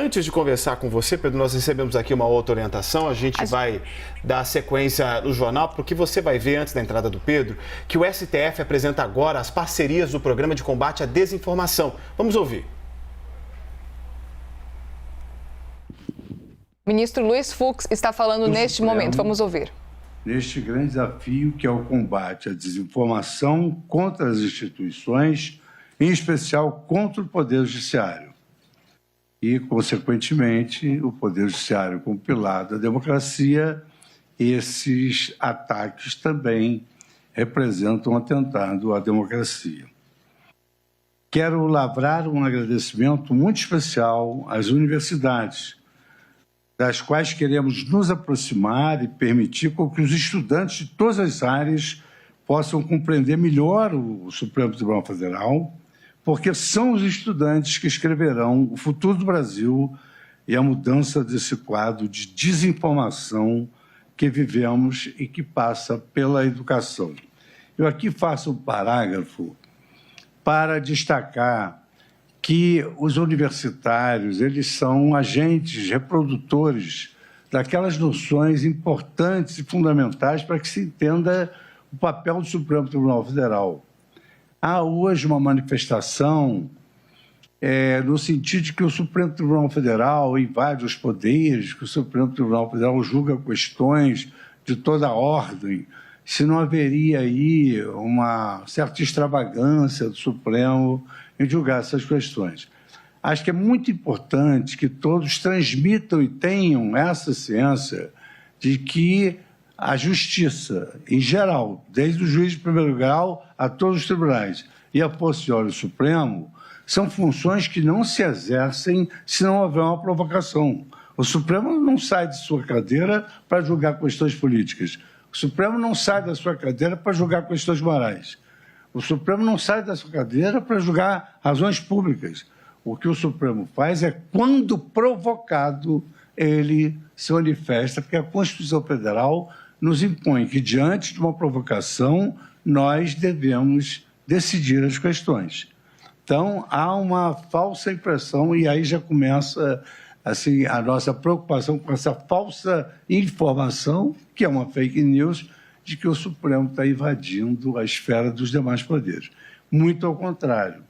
antes de conversar com você, Pedro, nós recebemos aqui uma outra orientação. A gente vai dar sequência no jornal, porque você vai ver, antes da entrada do Pedro, que o STF apresenta agora as parcerias do Programa de Combate à Desinformação. Vamos ouvir. O ministro Luiz Fux está falando neste momento. Vamos ouvir. Neste grande desafio que é o combate à desinformação contra as instituições, em especial contra o Poder Judiciário. E, consequentemente, o Poder Judiciário como pilar da democracia, esses ataques também representam um atentado à democracia. Quero lavrar um agradecimento muito especial às universidades, das quais queremos nos aproximar e permitir com que os estudantes de todas as áreas possam compreender melhor o Supremo Tribunal Federal, porque são os estudantes que escreverão o futuro do Brasil e a mudança desse quadro de desinformação que vivemos e que passa pela educação. Eu aqui faço um parágrafo para destacar que os universitários, eles são agentes reprodutores daquelas noções importantes e fundamentais para que se entenda o papel do Supremo Tribunal Federal. Há hoje uma manifestação no sentido de que o Supremo Tribunal Federal invade os poderes, que o Supremo Tribunal Federal julga questões de toda a ordem, se não haveria aí uma certa extravagância do Supremo em julgar essas questões. Acho que é muito importante que todos transmitam e tenham essa ciência de que a justiça, em geral, desde o juiz de primeiro grau a todos os tribunais e a posteriori Supremo, são funções que não se exercem se não houver uma provocação. O Supremo não sai de sua cadeira para julgar questões políticas. O Supremo não sai da sua cadeira para julgar questões morais. O Supremo não sai da sua cadeira para julgar razões públicas. O que o Supremo faz é, quando provocado, ele se manifesta, porque a Constituição Federal nos impõe que, diante de uma provocação, nós devemos decidir as questões. Então, há uma falsa impressão, e aí já começa assim, a nossa preocupação com essa falsa informação, que é uma fake news, de que o Supremo está invadindo a esfera dos demais poderes. Muito ao contrário.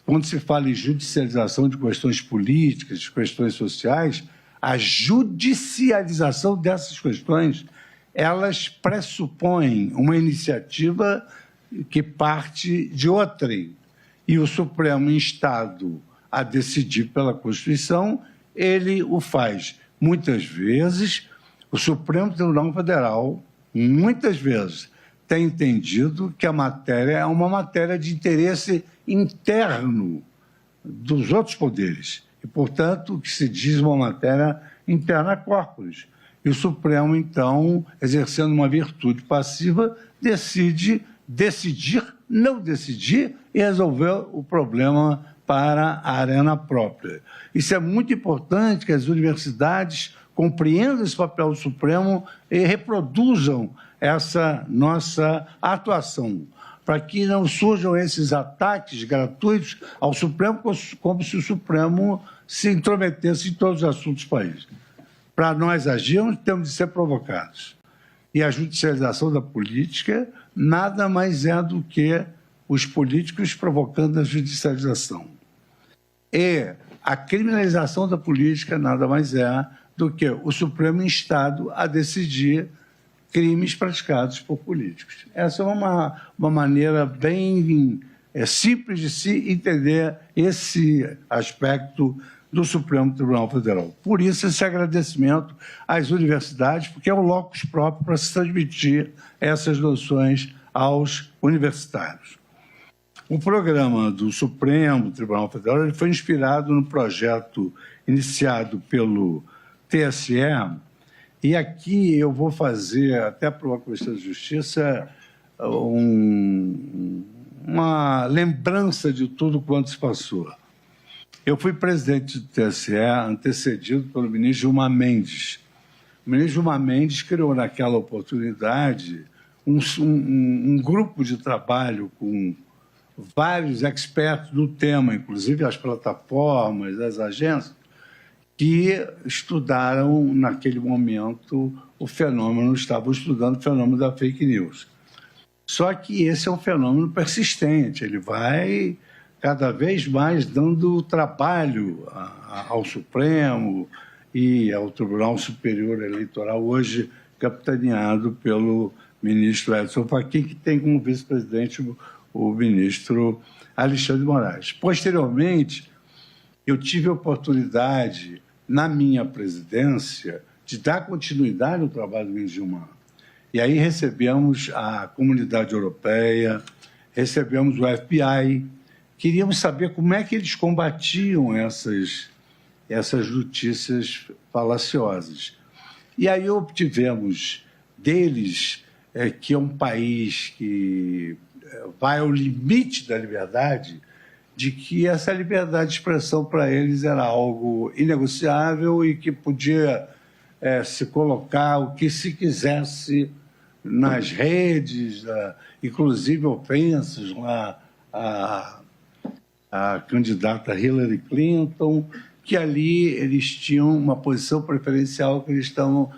Quando se fala em judicialização de questões políticas, de questões sociais, a judicialização dessas questões, elas pressupõem uma iniciativa que parte de outrem. E o Supremo, instado a decidir pela Constituição, ele o faz. Muitas vezes, o Supremo Tribunal Federal, muitas vezes, tem entendido que a matéria é uma matéria de interesse interno dos outros poderes. E, portanto, o que se diz uma matéria interna corporis. E o Supremo, então, exercendo uma virtude passiva, decide decidir, não decidir e resolver o problema para a arena própria. Isso é muito importante, que as universidades compreendam esse papel do Supremo e reproduzam essa nossa atuação, para que não surjam esses ataques gratuitos ao Supremo, como se o Supremo se intrometesse em todos os assuntos do país. Para nós agirmos, temos de ser provocados. E a judicialização da política nada mais é do que os políticos provocando a judicialização. E a criminalização da política nada mais é do que o Supremo instado a decidir crimes praticados por políticos. Essa é uma maneira bem simples de se entender esse aspecto do Supremo Tribunal Federal. Por isso, esse agradecimento às universidades, porque é o locus próprio para se transmitir essas noções aos universitários. O programa do Supremo Tribunal Federal ele foi inspirado no projeto iniciado pelo TSE, e aqui eu vou fazer, até para uma questão de justiça, uma lembrança de tudo quanto se passou. Eu fui presidente do TSE antecedido pelo ministro Gilmar Mendes. O ministro Gilmar Mendes criou naquela oportunidade um grupo de trabalho com vários expertos do tema, inclusive as plataformas, as agências, que estudaram, naquele momento, estavam estudando o fenômeno da fake news. Só que esse é um fenômeno persistente, ele vai cada vez mais dando trabalho ao Supremo e ao Tribunal Superior Eleitoral, hoje capitaneado pelo ministro Edson Fachin, que tem como vice-presidente o ministro Alexandre de Moraes. Posteriormente, eu tive a oportunidade, na minha presidência, de dar continuidade ao trabalho do ministro Gilmar. E aí recebemos a Comunidade Europeia, recebemos o FBI, queríamos saber como é que eles combatiam essas notícias falaciosas. E aí obtivemos deles que é um país que vai ao limite da liberdade, de que essa liberdade de expressão para eles era algo inegociável e que podia se colocar o que se quisesse nas redes, inclusive ofensas lá a candidata Hillary Clinton, que ali eles tinham uma posição preferencial que eles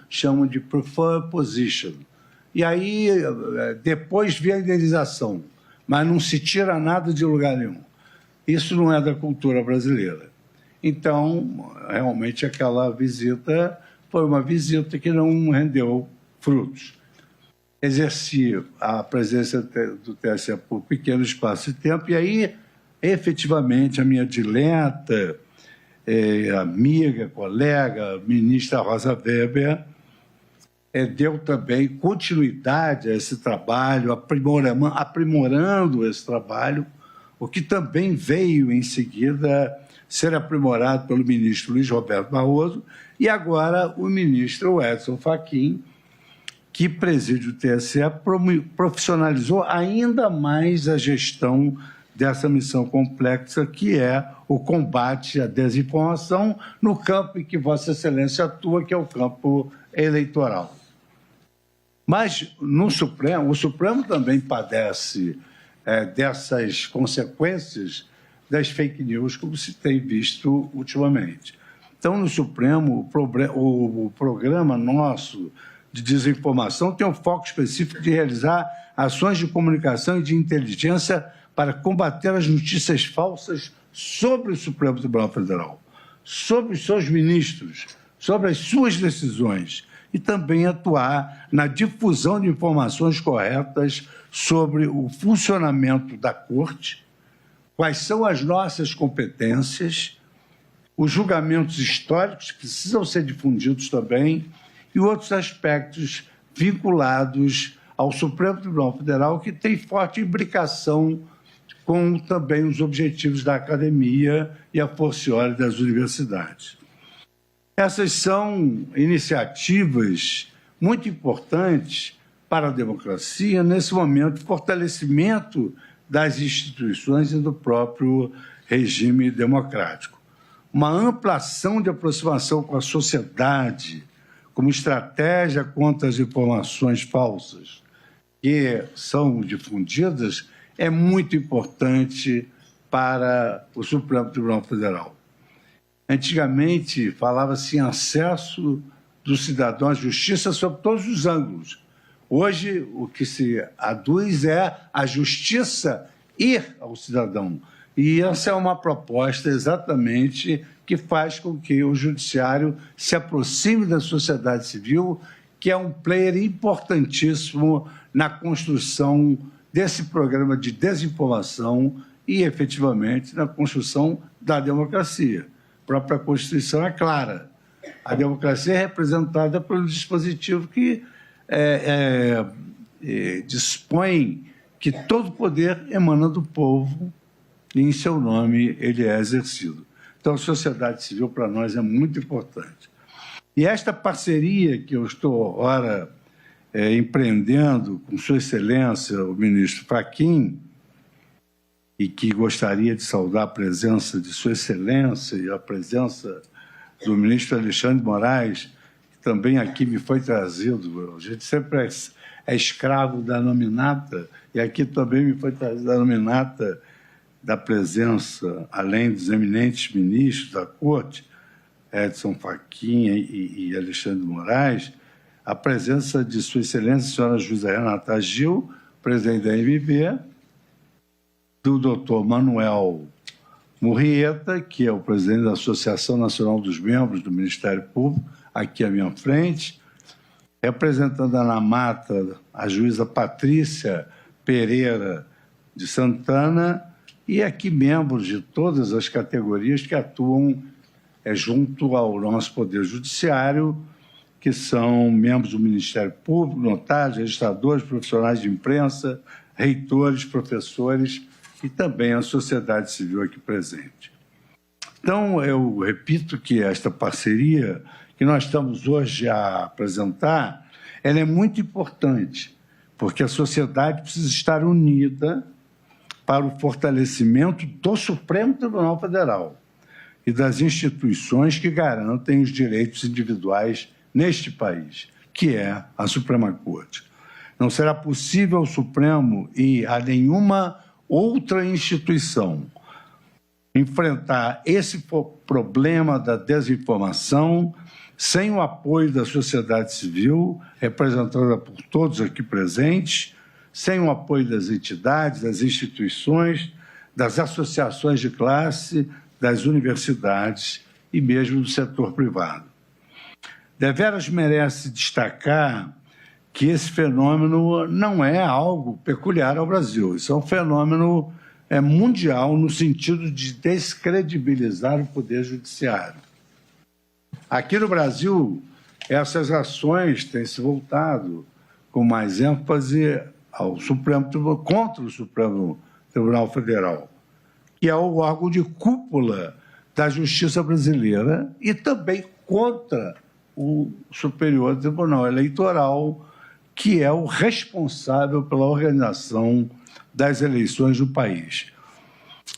chamam de preferred position. E aí, depois vem a indenização, mas não se tira nada de lugar nenhum. Isso não é da cultura brasileira. Então, realmente, aquela visita foi uma visita que não rendeu frutos. Exerci a presença do TSE por pequeno espaço de tempo, e aí, efetivamente, a minha dileta, amiga, colega, ministra Rosa Weber, deu também continuidade a esse trabalho, aprimorando esse trabalho, o que também veio, em seguida, ser aprimorado pelo ministro Luiz Roberto Barroso e agora o ministro Edson Fachin, que preside o TSE, profissionalizou ainda mais a gestão dessa missão complexa, que é o combate à desinformação no campo em que Vossa Excelência atua, que é o campo eleitoral. Mas no Supremo, o Supremo também padece dessas consequências das fake news, como se tem visto ultimamente. Então, no Supremo, o programa nosso de desinformação tem um foco específico de realizar ações de comunicação e de inteligência para combater as notícias falsas sobre o Supremo Tribunal Federal, sobre os seus ministros, sobre as suas decisões, e também atuar na difusão de informações corretas sobre o funcionamento da Corte, quais são as nossas competências, os julgamentos históricos que precisam ser difundidos também e outros aspectos vinculados ao Supremo Tribunal Federal, que tem forte imbricação com também os objetivos da academia e a forciore das universidades. Essas são iniciativas muito importantes para a democracia, nesse momento de fortalecimento das instituições e do próprio regime democrático. Uma ampla ação de aproximação com a sociedade, como estratégia contra as informações falsas que são difundidas, é muito importante para o Supremo Tribunal Federal. Antigamente, falava-se em acesso do cidadão à justiça sob todos os ângulos. Hoje, o que se aduz é a justiça ir ao cidadão. E essa é uma proposta exatamente que faz com que o judiciário se aproxime da sociedade civil, que é um player importantíssimo na construção desse programa de desinformação e, efetivamente, na construção da democracia. A própria Constituição é clara. A democracia é representada pelo dispositivo que dispõe que todo poder emana do povo e, em seu nome, ele é exercido. Então, a sociedade civil, para nós, é muito importante. E esta parceria que eu estou, ora, empreendendo com Sua Excelência, o ministro Fachin, e que gostaria de saudar a presença de Sua Excelência e a presença do ministro Alexandre de Moraes, que também aqui me foi trazido. A gente sempre é escravo da nominata, e aqui também me foi trazida a nominata da presença, além dos eminentes ministros da Corte, Edson Fachin e Alexandre de Moraes, a presença de Sua Excelência, a senhora juíza Renata Gil, presidente da MB, do doutor Manuel Murrieta, que é o presidente da Associação Nacional dos Membros do Ministério Público, aqui à minha frente, representando a ANAMATA, a juíza Patrícia Pereira de Santana, e aqui membros de todas as categorias que atuam junto ao nosso Poder Judiciário, que são membros do Ministério Público, notários, registradores, profissionais de imprensa, reitores, professores e também a sociedade civil aqui presente. Então, eu repito que esta parceria que nós estamos hoje a apresentar, ela é muito importante, porque a sociedade precisa estar unida para o fortalecimento do Supremo Tribunal Federal e das instituições que garantem os direitos individuais neste país, que é a Suprema Corte. Não será possível ao Supremo e a nenhuma outra instituição enfrentar esse problema da desinformação sem o apoio da sociedade civil, representada por todos aqui presentes, sem o apoio das entidades, das instituições, das associações de classe, das universidades e mesmo do setor privado. Deveras merece destacar que esse fenômeno não é algo peculiar ao Brasil. Isso é um fenômeno mundial no sentido de descredibilizar o Poder Judiciário. Aqui no Brasil, essas ações têm se voltado com mais ênfase ao contra o Supremo Tribunal Federal, que é o órgão de cúpula da justiça brasileira, e também contra o Superior Tribunal Eleitoral, que é o responsável pela organização das eleições do país.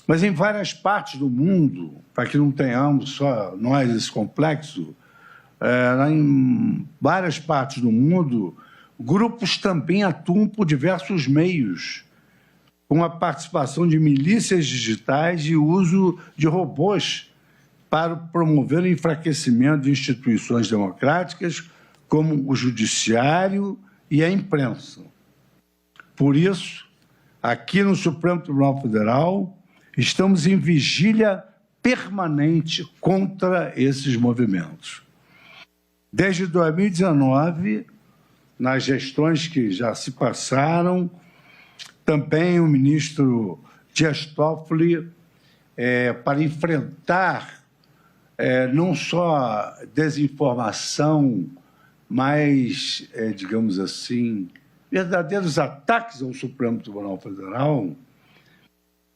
Mas em várias partes do mundo, para que não tenhamos só nós esse complexo, em várias partes do mundo, grupos também atuam por diversos meios, com a participação de milícias digitais e uso de robôs para promover o enfraquecimento de instituições democráticas, como o judiciário e a imprensa. Por isso, aqui no Supremo Tribunal Federal, estamos em vigília permanente contra esses movimentos. Desde 2019, nas gestões que já se passaram, também o ministro Dias Toffoli, para enfrentar não só desinformação, mas, digamos assim, verdadeiros ataques ao Supremo Tribunal Federal,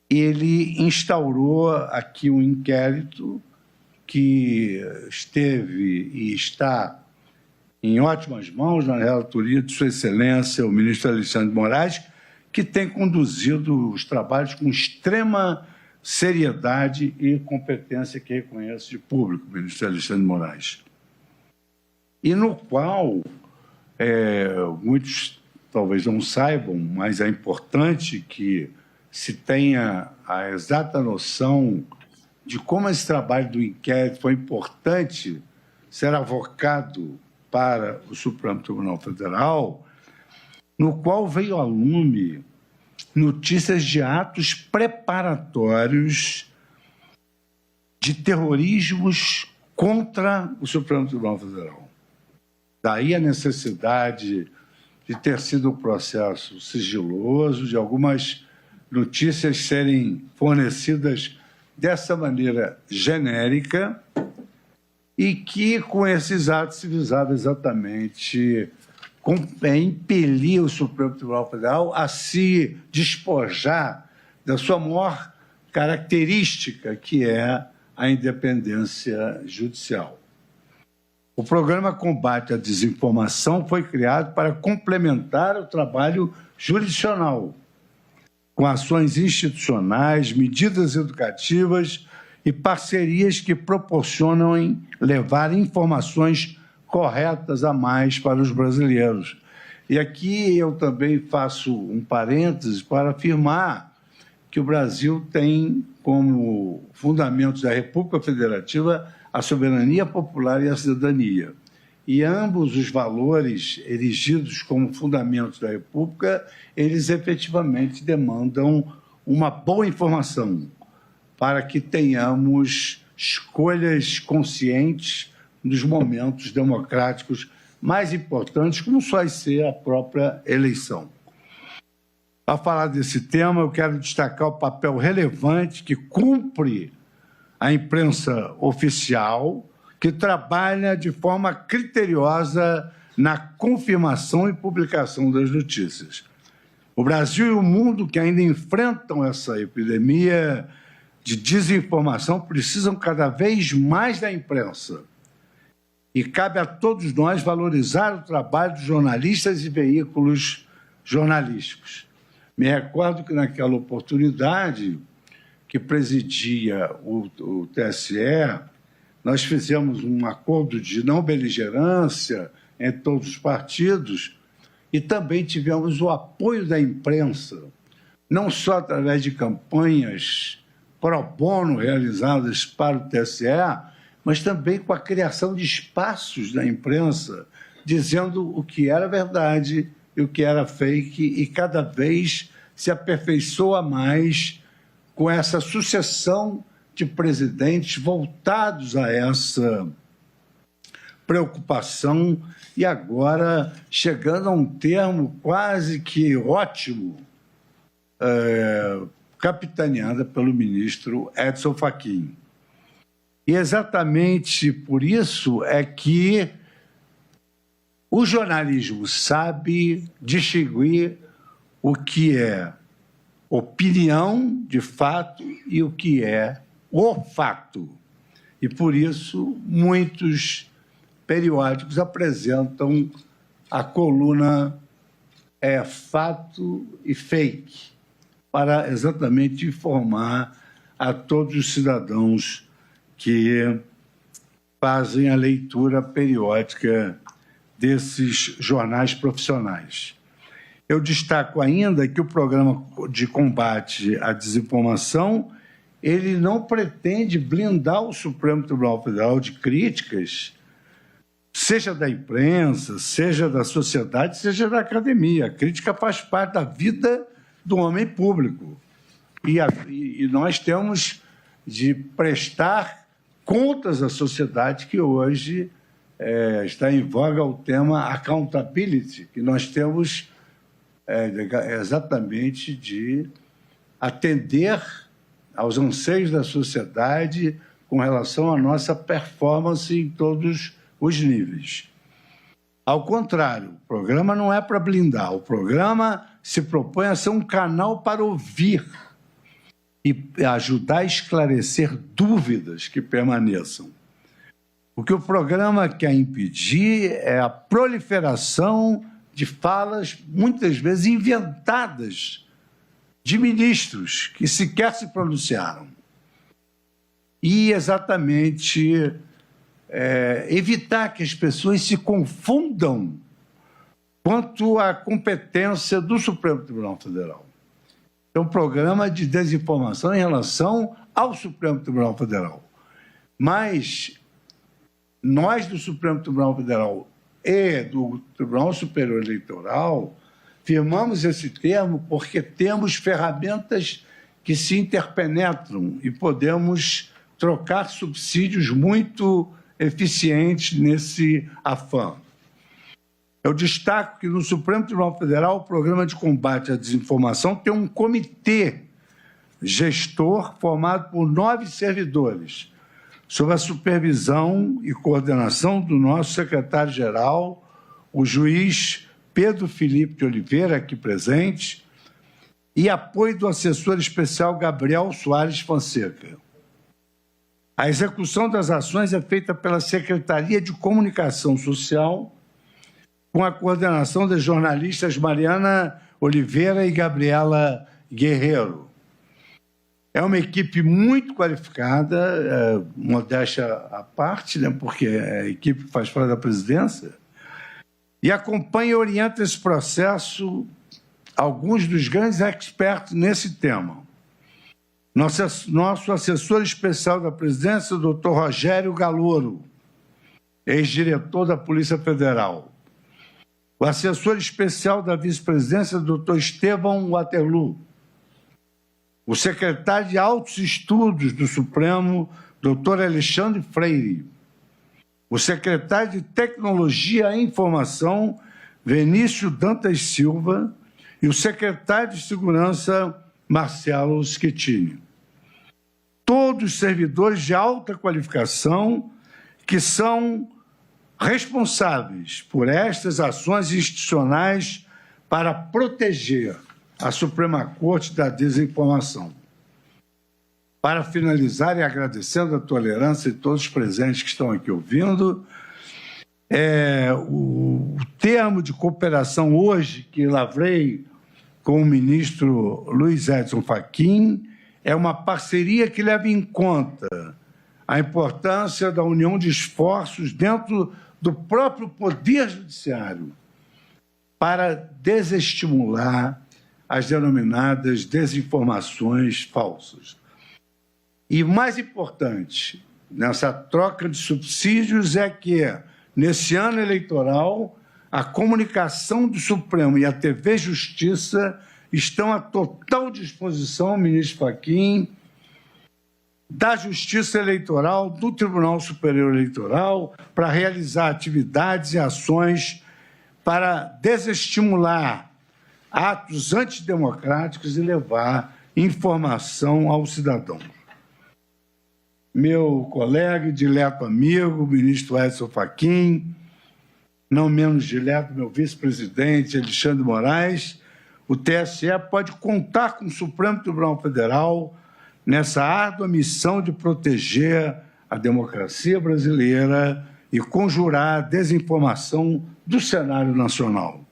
ele instaurou aqui um inquérito que esteve e está em ótimas mãos na relatoria de Sua Excelência, o ministro Alexandre de Moraes, que tem conduzido os trabalhos com extrema seriedade e competência que reconhece de público, o ministro Alexandre de Moraes. E no qual, muitos talvez não saibam, mas é importante que se tenha a exata noção de como esse trabalho do inquérito foi importante ser avocado para o Supremo Tribunal Federal, no qual veio a lume notícias de atos preparatórios de terrorismos contra o Supremo Tribunal Federal. Daí a necessidade de ter sido um processo sigiloso, de algumas notícias serem fornecidas dessa maneira genérica e que, com esses atos, se visava exatamente impelir o Supremo Tribunal Federal a se despojar da sua maior característica, que é a independência judicial. O programa Combate à Desinformação foi criado para complementar o trabalho jurisdicional, com ações institucionais, medidas educativas e parcerias que proporcionam levar informações corretas a mais para os brasileiros. E aqui eu também faço um parêntese para afirmar que o Brasil tem como fundamentos da República Federativa a soberania popular e a cidadania. E ambos os valores erigidos como fundamentos da República, eles efetivamente demandam uma boa informação para que tenhamos escolhas conscientes nos momentos democráticos mais importantes, como vai ser a própria eleição. Para falar desse tema, eu quero destacar o papel relevante que cumpre a imprensa oficial, que trabalha de forma criteriosa na confirmação e publicação das notícias. O Brasil e o mundo que ainda enfrentam essa epidemia de desinformação precisam cada vez mais da imprensa. E cabe a todos nós valorizar o trabalho dos jornalistas e veículos jornalísticos. Me recordo que, naquela oportunidade que presidia o TSE, nós fizemos um acordo de não beligerância entre todos os partidos e também tivemos o apoio da imprensa, não só através de campanhas pro bono realizadas para o TSE, mas também com a criação de espaços da imprensa, dizendo o que era verdade e o que era fake, e cada vez se aperfeiçoa mais com essa sucessão de presidentes voltados a essa preocupação e agora chegando a um termo quase que ótimo, capitaneada pelo ministro Edson Fachin. E exatamente por isso é que o jornalismo sabe distinguir o que é opinião de fato e o que é o fato. E por isso muitos periódicos apresentam a coluna fato e fake, para exatamente informar a todos os cidadãos que fazem a leitura periódica desses jornais profissionais. Eu destaco ainda que o programa de combate à desinformação, ele não pretende blindar o Supremo Tribunal Federal de críticas, seja da imprensa, seja da sociedade, seja da academia. A crítica faz parte da vida do homem público. E nós temos de prestar contas à sociedade, que hoje está em voga o tema accountability, que nós temos exatamente de atender aos anseios da sociedade com relação à nossa performance em todos os níveis. Ao contrário, o programa não é para blindar, o programa se propõe a ser um canal para ouvir e ajudar a esclarecer dúvidas que permaneçam. O que o programa quer impedir é a proliferação de falas, muitas vezes inventadas, de ministros que sequer se pronunciaram. E exatamente evitar que as pessoas se confundam quanto à competência do Supremo Tribunal Federal. É um programa de desinformação em relação ao Supremo Tribunal Federal. Mas nós do Supremo Tribunal Federal e do Tribunal Superior Eleitoral firmamos esse termo porque temos ferramentas que se interpenetram e podemos trocar subsídios muito eficientes nesse afã. Eu destaco que no Supremo Tribunal Federal o Programa de Combate à Desinformação tem um comitê gestor formado por 9 servidores, sob a supervisão e coordenação do nosso secretário-geral, o juiz Pedro Felipe de Oliveira, aqui presente, e apoio do assessor especial Gabriel Soares Fonseca. A execução das ações é feita pela Secretaria de Comunicação Social, com a coordenação das jornalistas Mariana Oliveira e Gabriela Guerreiro. É uma equipe muito qualificada, modéstia à parte, né, porque a equipe faz parte da presidência, e acompanha e orienta esse processo alguns dos grandes expertos nesse tema. Nosso assessor especial da presidência, o doutor Rogério Galouro, ex-diretor da Polícia Federal. O assessor especial da vice-presidência, doutor Estevão Waterloo. O secretário de Altos Estudos do Supremo, doutor Alexandre Freire. O secretário de Tecnologia e Informação, Vinícius Dantas Silva, e o secretário de Segurança, Marcelo Schettini. Todos servidores de alta qualificação que são responsáveis por estas ações institucionais para proteger a Suprema Corte da desinformação. Para finalizar, e agradecendo a tolerância de todos os presentes que estão aqui ouvindo, o termo de cooperação hoje que lavrei com o ministro Luiz Edson Fachin é uma parceria que leva em conta a importância da união de esforços dentro do próprio Poder Judiciário para desestimular as denominadas desinformações falsas. E mais importante, nessa troca de subsídios é que, nesse ano eleitoral, a comunicação do Supremo e a TV Justiça estão à total disposição, ministro Fachin, da Justiça Eleitoral, do Tribunal Superior Eleitoral, para realizar atividades e ações para desestimular atos antidemocráticos e levar informação ao cidadão. Meu colega e dileto amigo, o ministro Edson Fachin, não menos dileto, meu vice-presidente Alexandre Moraes, o TSE pode contar com o Supremo Tribunal Federal nessa árdua missão de proteger a democracia brasileira e conjurar a desinformação do cenário nacional.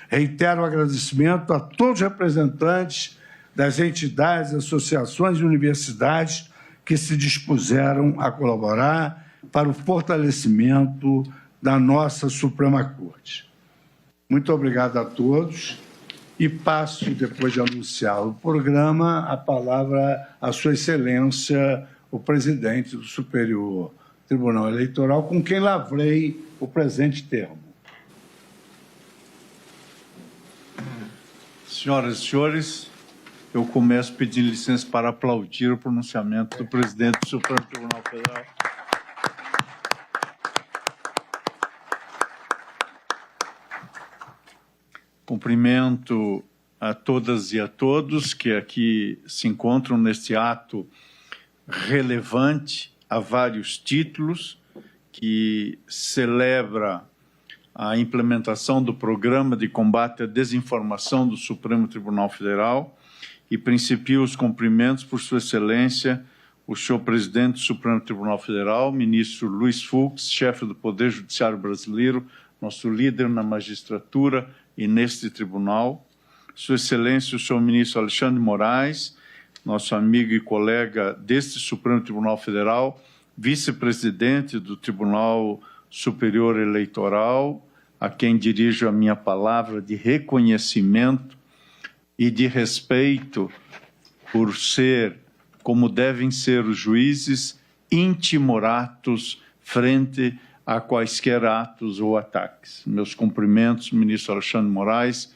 Reitero o agradecimento a todos os representantes das entidades, associações e universidades que se dispuseram a colaborar para o fortalecimento da nossa Suprema Corte. Muito obrigado a todos e passo, depois de anunciar o programa, a palavra à Sua Excelência, o presidente do Superior Tribunal Eleitoral, com quem lavrei o presente termo. Senhoras e senhores, eu começo pedindo licença para aplaudir o pronunciamento do presidente do Supremo Tribunal Federal. Cumprimento a todas e a todos que aqui se encontram neste ato relevante a vários títulos, que celebra a implementação do Programa de Combate à Desinformação do Supremo Tribunal Federal e principio os cumprimentos por Sua Excelência, o senhor presidente do Supremo Tribunal Federal, ministro Luiz Fux, chefe do Poder Judiciário Brasileiro, nosso líder na magistratura e neste tribunal, Sua Excelência, o senhor ministro Alexandre Moraes, nosso amigo e colega deste Supremo Tribunal Federal, vice-presidente do Tribunal Superior Eleitoral, a quem dirijo a minha palavra de reconhecimento e de respeito por ser, como devem ser os juízes, intimoratos frente a quaisquer atos ou ataques. Meus cumprimentos, ministro Alexandre Moraes,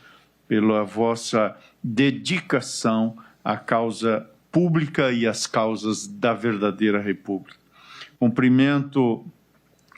pela vossa dedicação à causa pública e às causas da verdadeira República. Cumprimento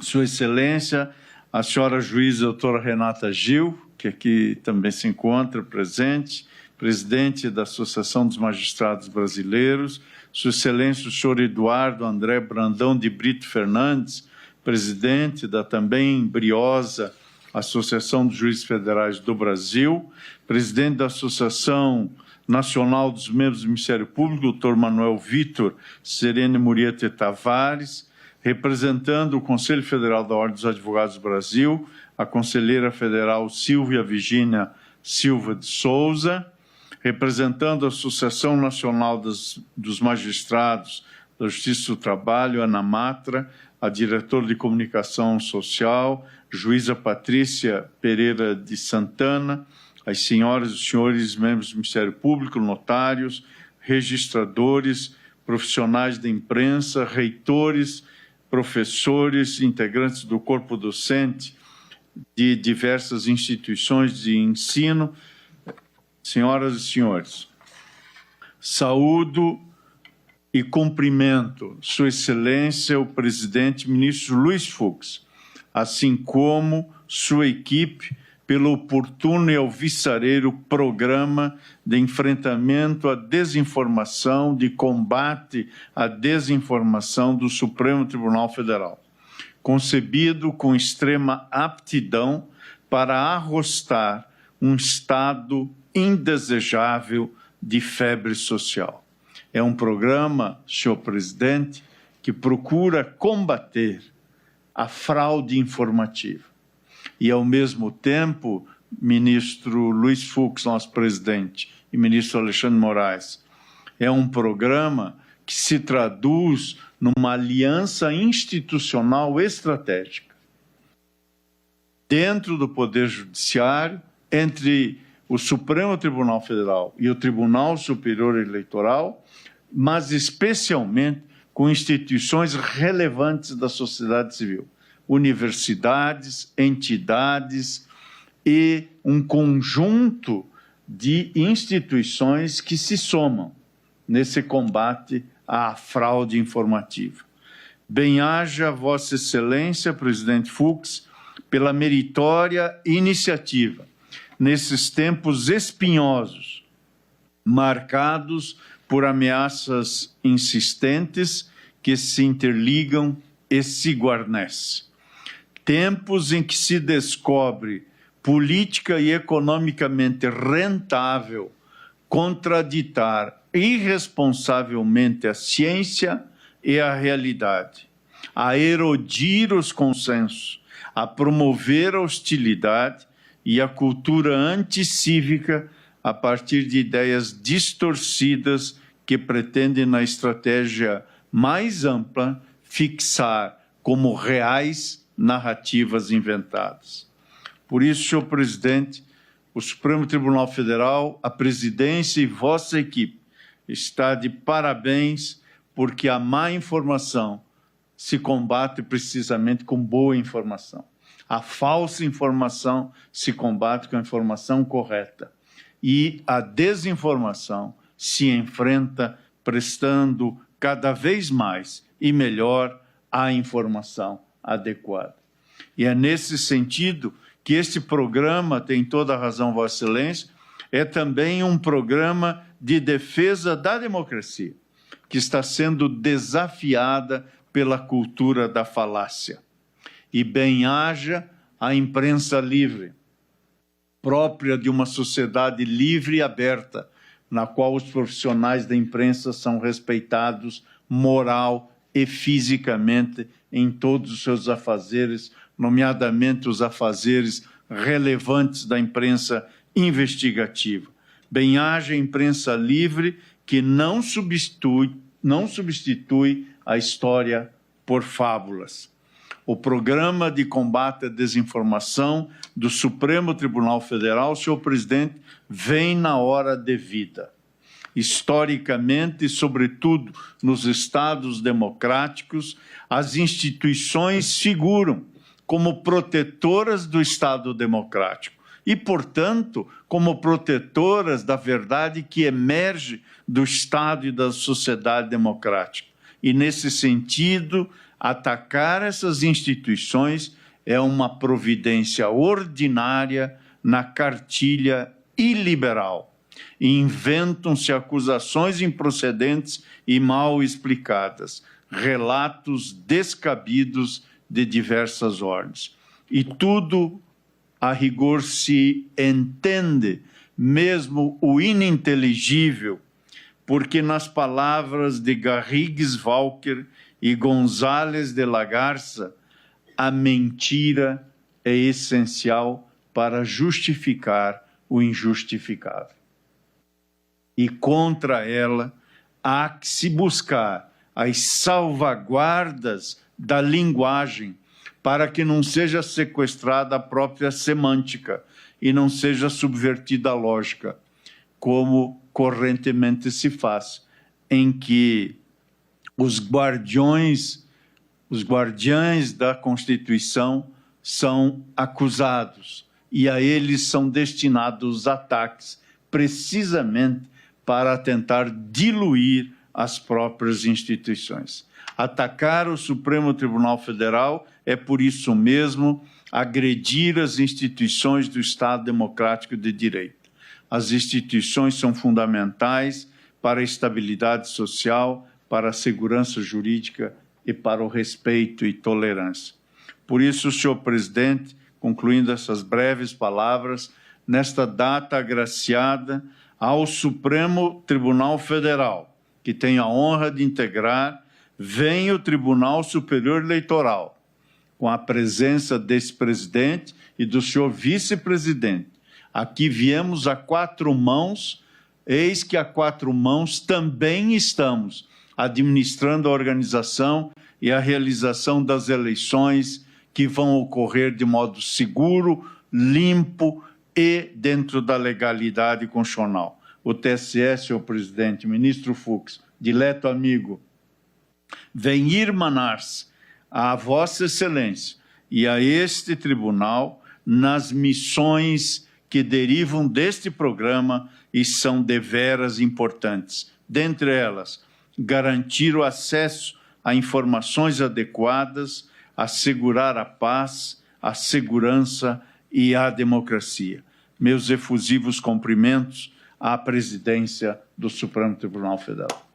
Sua Excelência, a senhora juíza doutora Renata Gil, que aqui também se encontra presente, presidente da Associação dos Magistrados Brasileiros, Sua Excelência o senhor Eduardo André Brandão de Brito Fernandes, presidente da também briosa Associação dos Juízes Federais do Brasil, presidente da Associação Nacional dos Membros do Ministério Público, doutor Manuel Vitor Serene Murieta Tavares, representando o Conselho Federal da Ordem dos Advogados do Brasil, a conselheira federal Silvia Virgínia Silva de Souza, representando a Associação Nacional dos Magistrados da Justiça do Trabalho, Ana Matra, a diretora de Comunicação Social, juíza Patrícia Pereira de Santana, as senhoras e os senhores membros do Ministério Público, notários, registradores, profissionais da imprensa, reitores, professores, integrantes do corpo docente de diversas instituições de ensino, senhoras e senhores, saúdo e cumprimento Sua Excelência, o presidente ministro Luiz Fux, assim como sua equipe, pelo oportuno e alvissareiro programa de enfrentamento à desinformação, de combate à desinformação do Supremo Tribunal Federal, concebido com extrema aptidão para arrostar um estado indesejável de febre social. É um programa, senhor presidente, que procura combater a fraude informativa. E, ao mesmo tempo, ministro Luiz Fux, nosso presidente, e ministro Alexandre Moraes, é um programa que se traduz numa aliança institucional estratégica dentro do Poder Judiciário, entre o Supremo Tribunal Federal e o Tribunal Superior Eleitoral, mas especialmente com instituições relevantes da sociedade civil, universidades, entidades e um conjunto de instituições que se somam nesse combate à fraude informativa. Bem-haja Vossa Excelência, presidente Fux, pela meritória iniciativa nesses tempos espinhosos, marcados por ameaças insistentes que se interligam e se guarnecem. Tempos em que se descobre política e economicamente rentável contraditar irresponsavelmente a ciência e a realidade, a erodir os consensos, a promover a hostilidade e a cultura anticívica a partir de ideias distorcidas que pretendem, na estratégia mais ampla, fixar como reais narrativas inventadas. Por isso, senhor presidente, o Supremo Tribunal Federal, a presidência e vossa equipe está de parabéns, porque a má informação se combate precisamente com boa informação. A falsa informação se combate com a informação correta. E a desinformação se enfrenta prestando cada vez mais e melhor a informação adequada. E é nesse sentido que este programa, tem toda a razão, Vossa Excelência, é também um programa de defesa da democracia, que está sendo desafiada pela cultura da falácia. E bem-haja a imprensa livre, própria de uma sociedade livre e aberta, na qual os profissionais da imprensa são respeitados moral e fisicamente em todos os seus afazeres, nomeadamente os afazeres relevantes da imprensa investigativa. Bem-haja a imprensa livre que não substitui a história por fábulas. O Programa de Combate à Desinformação do Supremo Tribunal Federal, senhor presidente, vem na hora devida. Historicamente, e sobretudo nos Estados democráticos, as instituições figuram como protetoras do Estado democrático e, portanto, como protetoras da verdade que emerge do Estado e da sociedade democrática. E, nesse sentido, atacar essas instituições é uma providência ordinária na cartilha iliberal. E inventam-se acusações improcedentes e mal explicadas, relatos descabidos de diversas ordens. E tudo, a rigor, se entende, mesmo o ininteligível, porque, nas palavras de Garrigues Walker e González de la Garza, a mentira é essencial para justificar o injustificável. E contra ela há que se buscar as salvaguardas da linguagem para que não seja sequestrada a própria semântica e não seja subvertida a lógica, como correntemente se faz, em que os guardiões da Constituição são acusados e a eles são destinados os ataques, precisamente para tentar diluir as próprias instituições. Atacar o Supremo Tribunal Federal é, por isso mesmo, agredir as instituições do Estado Democrático de Direito. As instituições são fundamentais para a estabilidade social, para a segurança jurídica e para o respeito e tolerância. Por isso, senhor presidente, concluindo essas breves palavras, nesta data agraciada ao Supremo Tribunal Federal, que tem a honra de integrar, vem o Tribunal Superior Eleitoral, com a presença desse presidente e do senhor vice-presidente. Aqui viemos a 4 mãos, eis que a 4 mãos também estamos administrando a organização e a realização das eleições que vão ocorrer de modo seguro, limpo e dentro da legalidade constitucional. O TSE, senhor presidente, ministro Fux, dileto amigo, vem irmanar-se a Vossa Excelência e a este tribunal nas missões que derivam deste programa e são deveras importantes. Dentre elas, garantir o acesso a informações adequadas, assegurar a paz, a segurança e a democracia. Meus efusivos cumprimentos à presidência do Supremo Tribunal Federal.